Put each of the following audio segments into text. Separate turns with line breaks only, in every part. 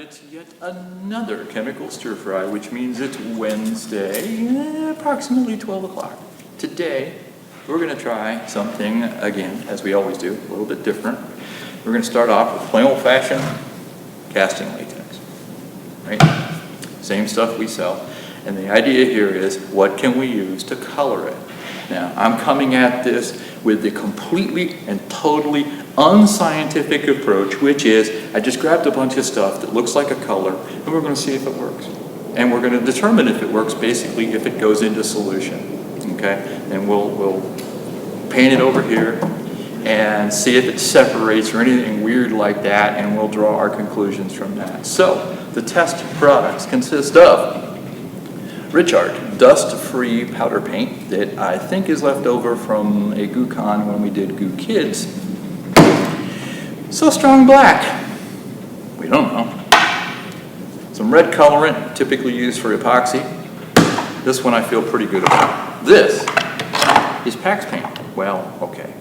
It's yet another chemical stir fry, which means it's Wednesday, approximately 12 o'clock. Today, we're going to try something, again, as we always do, a little bit different. We're going to start off with plain old-fashioned casting latex, right? Same stuff we sell. And the idea here is, what can we use to color it? Now, I'm coming at this with the completely and totally unscientific approach, which is, I just grabbed a bunch of stuff that looks like a color, and we're going to see if it works. And we're going to determine if it works, basically, if it goes into solution, okay? And we'll paint it over here and see if it separates or anything weird like that, and we'll draw our conclusions from that. So, the test products consist of Richard dust-free powder paint that I think is left over from a Goo Con when we did Goo Kids. So strong black, we don't know. Some red colorant, typically used for epoxy. This one I feel pretty good about. This is Pax paint. Well, okay.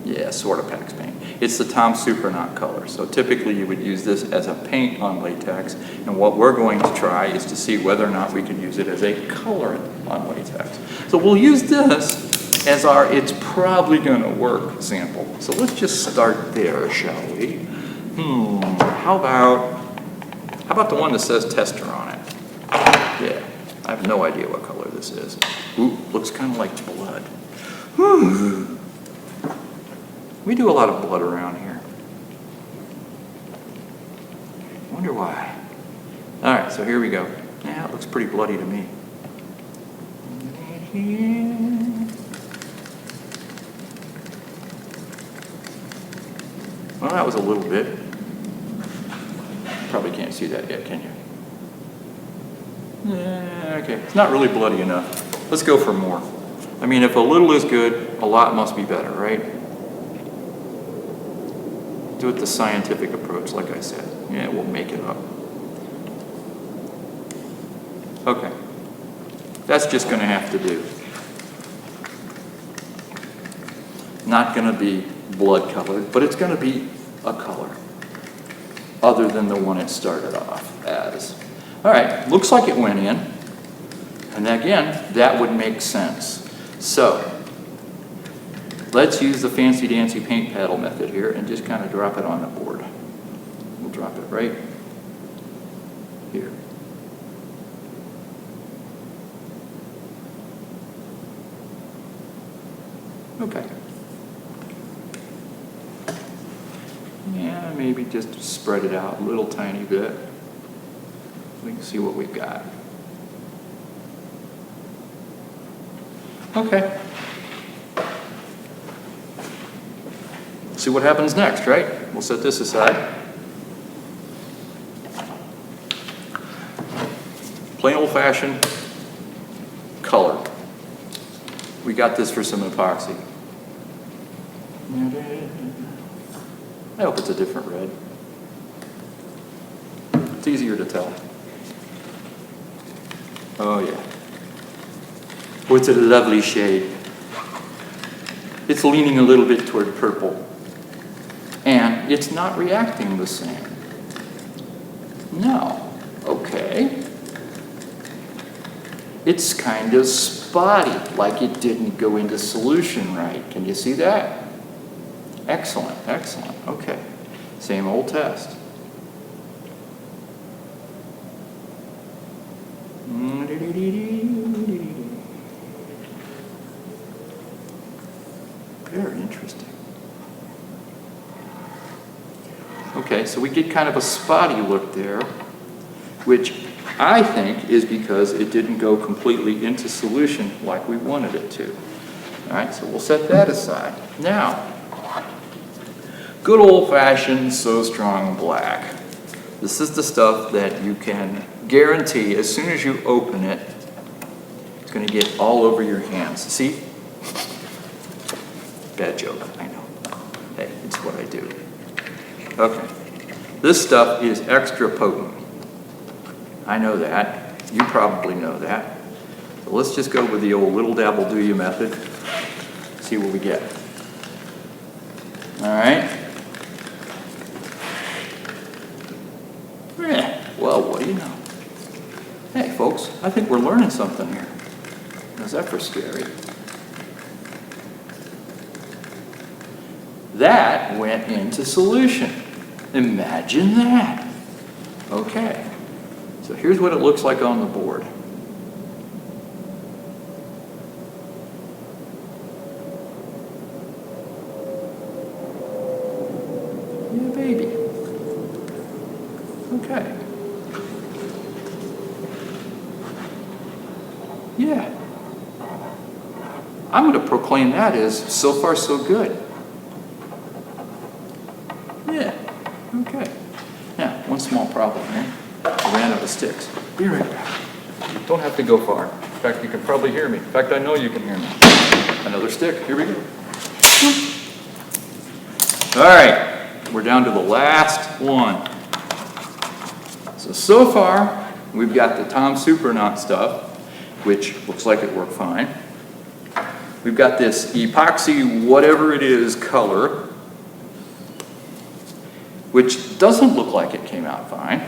Yeah, sort of Pax paint. It's the Tom Supernaut color. So typically you would use this as a paint on latex. And what we're going to try is to see whether or not we can use it as a colorant on latex. So we'll use this as our it's probably going to work sample. So let's just start there, shall we? How about the one that says tester on it? Yeah, I have no idea what color this is. Ooh, looks kind of like blood. We do a lot of blood around here. Wonder why. All right, so here we go. Yeah, it looks pretty bloody to me. Well, that was a little bit. Probably can't see that yet, can you? Yeah, okay, it's not really bloody enough. Let's go for more. I mean, if a little is good, a lot must be better, right? Do it the scientific approach, like I said. Yeah, we'll make it up. Okay. That's just going to have to do. Not going to be blood colored, but it's going to be a color other than the one it started off as. All right, looks like it went in. And again, that would make sense. So, let's use the fancy-dancy paint paddle method here and just kind of drop it on the board. We'll drop it right here. Okay. Yeah, maybe just spread it out a little tiny bit. We can see what we've got. Okay. See what happens next, right? We'll set this aside. Plain old-fashioned color. We got this for some epoxy. I hope it's a different red. It's easier to tell. Oh yeah. Oh, it's a lovely shade. It's leaning a little bit toward purple. And it's not reacting the same. No. Okay. It's kind of spotty, like it didn't go into solution right. Can you see that? Excellent, excellent. Okay. Same old test. Very interesting. Okay, so we get kind of a spotty look there, which I think is because it didn't go completely into solution like we wanted it to. All right, so we'll set that aside. Now, good old-fashioned So Strong Black. This is the stuff that you can guarantee as soon as you open it, it's going to get all over your hands. See? Bad joke, I know. Hey, it's what I do. Okay. This stuff is extra potent. I know that. You probably know that. So let's just go with the old little dabble do you method. See what we get. All right. do you know? Hey, folks, I think we're learning something here. How's that for scary? That went into solution. Imagine that. Okay, so here's what it looks like on the board. Yeah, baby. Okay. Yeah. I'm going to proclaim that as so far so good. Yeah. Okay. Now, one small problem here. I ran out of sticks. Be right back. You don't have to go far. In fact, you can probably hear me. In fact, I know you can hear me. Another stick. Here we go. All right. We're down to the last one. So far, we've got the Tom Supernaut stuff, which looks like it worked fine. We've got this epoxy whatever it is color, which doesn't look like it came out fine,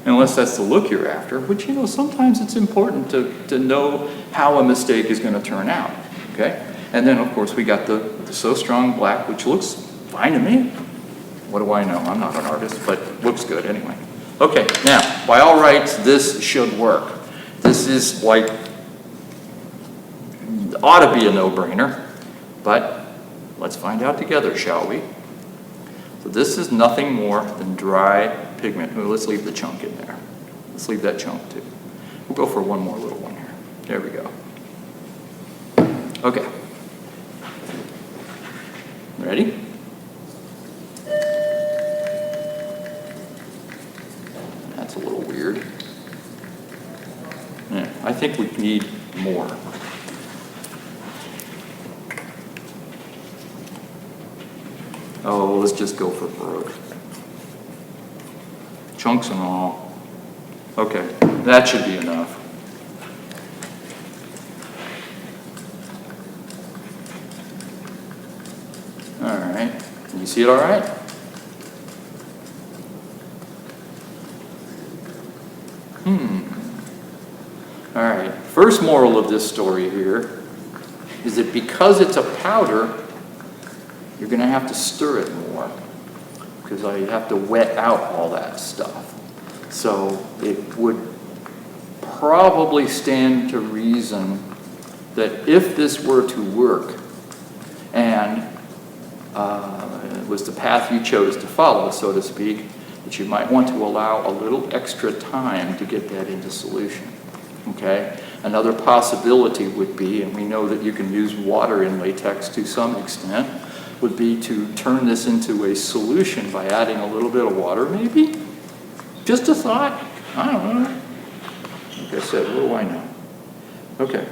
unless that's the look you're after, which, you know, sometimes it's important to know how a mistake is going to turn out, okay? And then, of course, we got the So Strong black, which looks fine to me. What do I know? I'm not an artist, but looks good anyway. Okay, now, by all rights, this should work. This is like, ought to be a no-brainer, but let's find out together, shall we? So this is nothing more than dry pigment. Well, let's leave the chunk in there. Let's leave that chunk too. We'll go for one more little one here. There we go. Okay. Ready? That's a little weird. Yeah, I think we need more. Oh, let's just go for broke. Chunks and all. Okay, that should be enough. All right, can you see it all right? All right, first moral of this story here is that because it's a powder, you're going to have to stir it more because I have to wet out all that stuff. So it would probably stand to reason that if this were to work and it was the path you chose to follow, so to speak, that you might want to allow a little extra time to get that into solution. Okay? Another possibility would be, and we know that you can use water in latex to some extent, would be to turn this into a solution by adding a little bit of water, maybe? Just a thought. I don't know. Like I said, what do I know? Okay.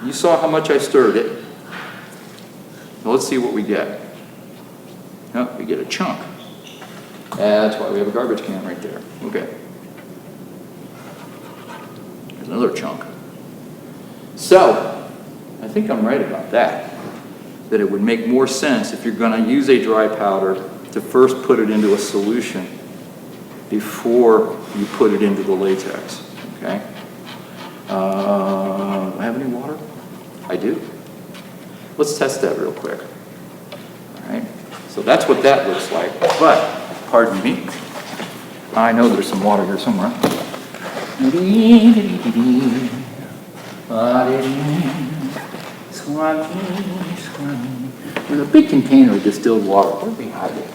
You saw how much I stirred it. Now let's see what we get. Oh, we get a chunk. That's why we have a garbage can right there. Okay. There's another chunk. So, I think I'm right about that. That it would make more sense if you're going to use a dry powder to first put it into a solution before you put it into the latex. Okay? Do I have any water? I do. Let's test that real quick. All right? So that's what that looks like. But, pardon me, I know there's some water here somewhere. There's a big container of distilled water. Where did we hide it?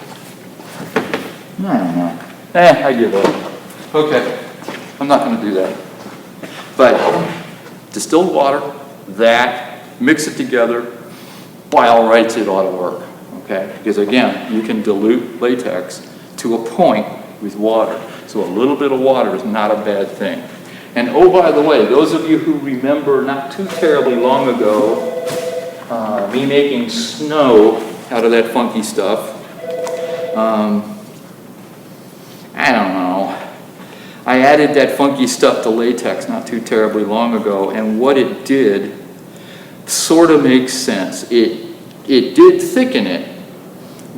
I don't know. I give up. Okay, I'm not going to do that. But distilled water, that, mix it together, by all rights it ought to work. Okay, because again, you can dilute latex to a point with water. So a little bit of water is not a bad thing. And oh, by the way, those of you who remember not too terribly long ago, me making snow out of that funky stuff, I don't know. I added that funky stuff to latex not too terribly long ago, and what it did sort of makes sense. It did thicken it,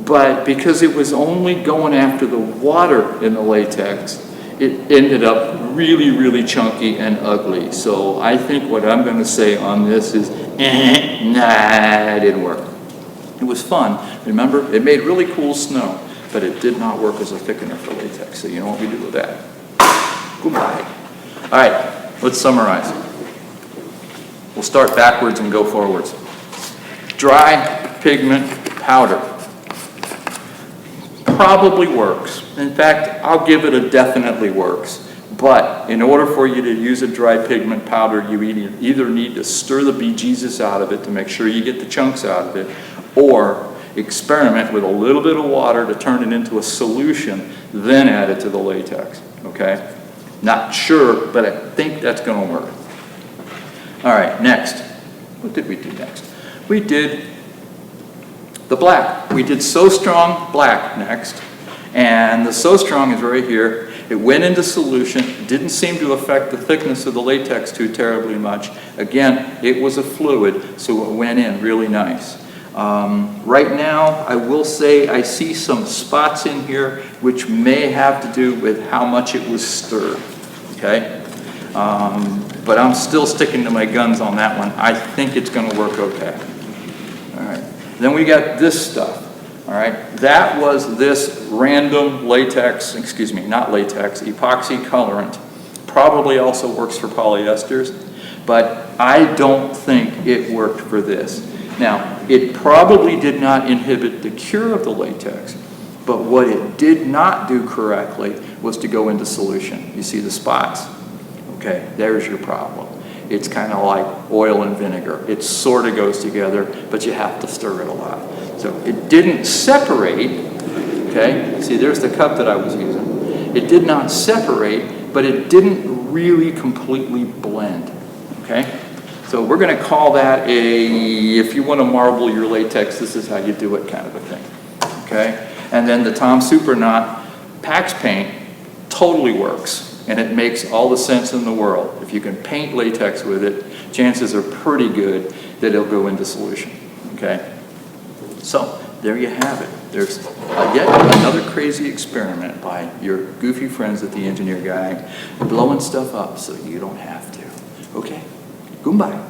but because it was only going after the water in the latex, it ended up really, really chunky and ugly. So I think what I'm going to say on this is, nah, it didn't work. It was fun. Remember, it made really cool snow, but it did not work as a thickener for latex. So you know what we do with that? Goodbye. All right, let's summarize. We'll start backwards and go forwards. Dry pigment powder probably works. In fact, I'll give it a definitely works. But in order for you to use a dry pigment powder, you either need to stir the bejesus out of it to make sure you get the chunks out of it, or experiment with a little bit of water to turn it into a solution, then add it to the latex, okay? Not sure, but I think that's going to work. All right, next. What did we do next? We did the black. We did So Strong Black next. And the So Strong is right here. It went into solution. It didn't seem to affect the thickness of the latex too terribly much. Again, it was a fluid, so it went in really nice. Right now, I will say I see some spots in here which may have to do with how much it was stirred, okay? But I'm still sticking to my guns on that one. I think it's going to work okay. All right. Then we got this stuff. All right. That was this random latex, excuse me, not latex, epoxy colorant. Probably also works for polyesters, but I don't think it worked for this. Now, it probably did not inhibit the cure of the latex, but what it did not do correctly was to go into solution. You see the spots? Okay, there's your problem. It's kind of like oil and vinegar. It sort of goes together, but you have to stir it a lot. So it didn't separate, okay? See, there's the cup that I was using. It did not separate, but it didn't really completely blend, okay? So we're going to call that a, if you want to marble your latex, this is how you do it kind of a thing, okay? And then the Tom Supernaut Pax Paint totally works. And it makes all the sense in the world. If you can paint latex with it, chances are pretty good that it'll go into solution, okay? So, there you have it. There's yet another crazy experiment by your goofy friends at the Engineer Guide, blowing stuff up so you don't have to. Okay? Goodbye.